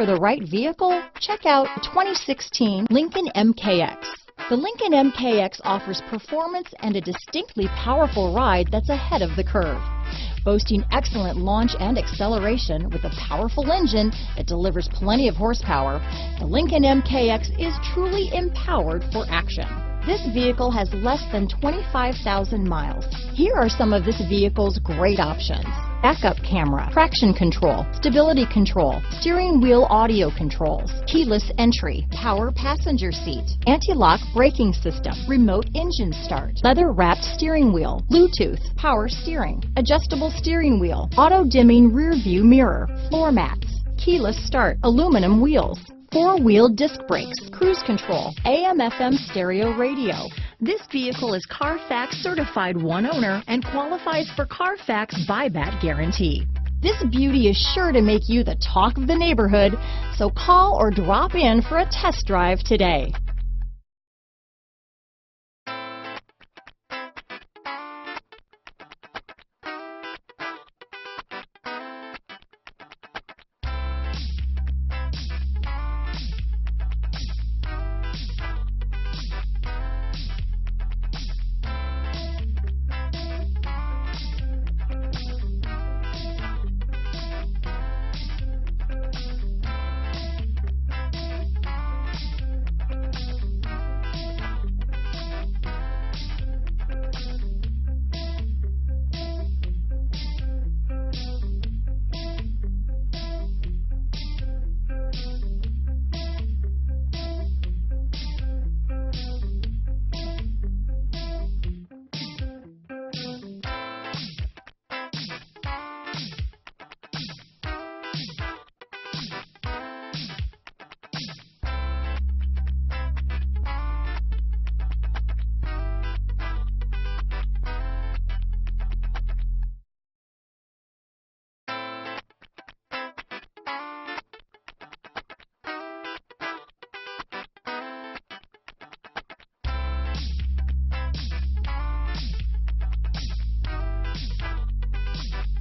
for the right vehicle? Check out 2016 Lincoln MKX. The Lincoln MKX offers performance and a distinctly powerful ride that's ahead of the curve. Boasting excellent launch and acceleration with a powerful engine that delivers plenty of horsepower, the Lincoln MKX is truly empowered for action. This vehicle has less than 25,000 miles. Here are some of this vehicle's great options: backup camera, traction control, stability control, steering wheel audio controls, keyless entry, power passenger seat, anti-lock braking system, remote engine start, leather-wrapped steering wheel, Bluetooth, power steering, adjustable steering wheel, auto-dimming rear view mirror, floor mats, keyless start, aluminum wheels, four-wheel disc brakes, cruise control, AM/FM stereo radio. This vehicle is Carfax certified one owner and qualifies for Carfax buyback guarantee. This beauty is sure to make you the talk of the neighborhood, so call or drop in for a test drive today.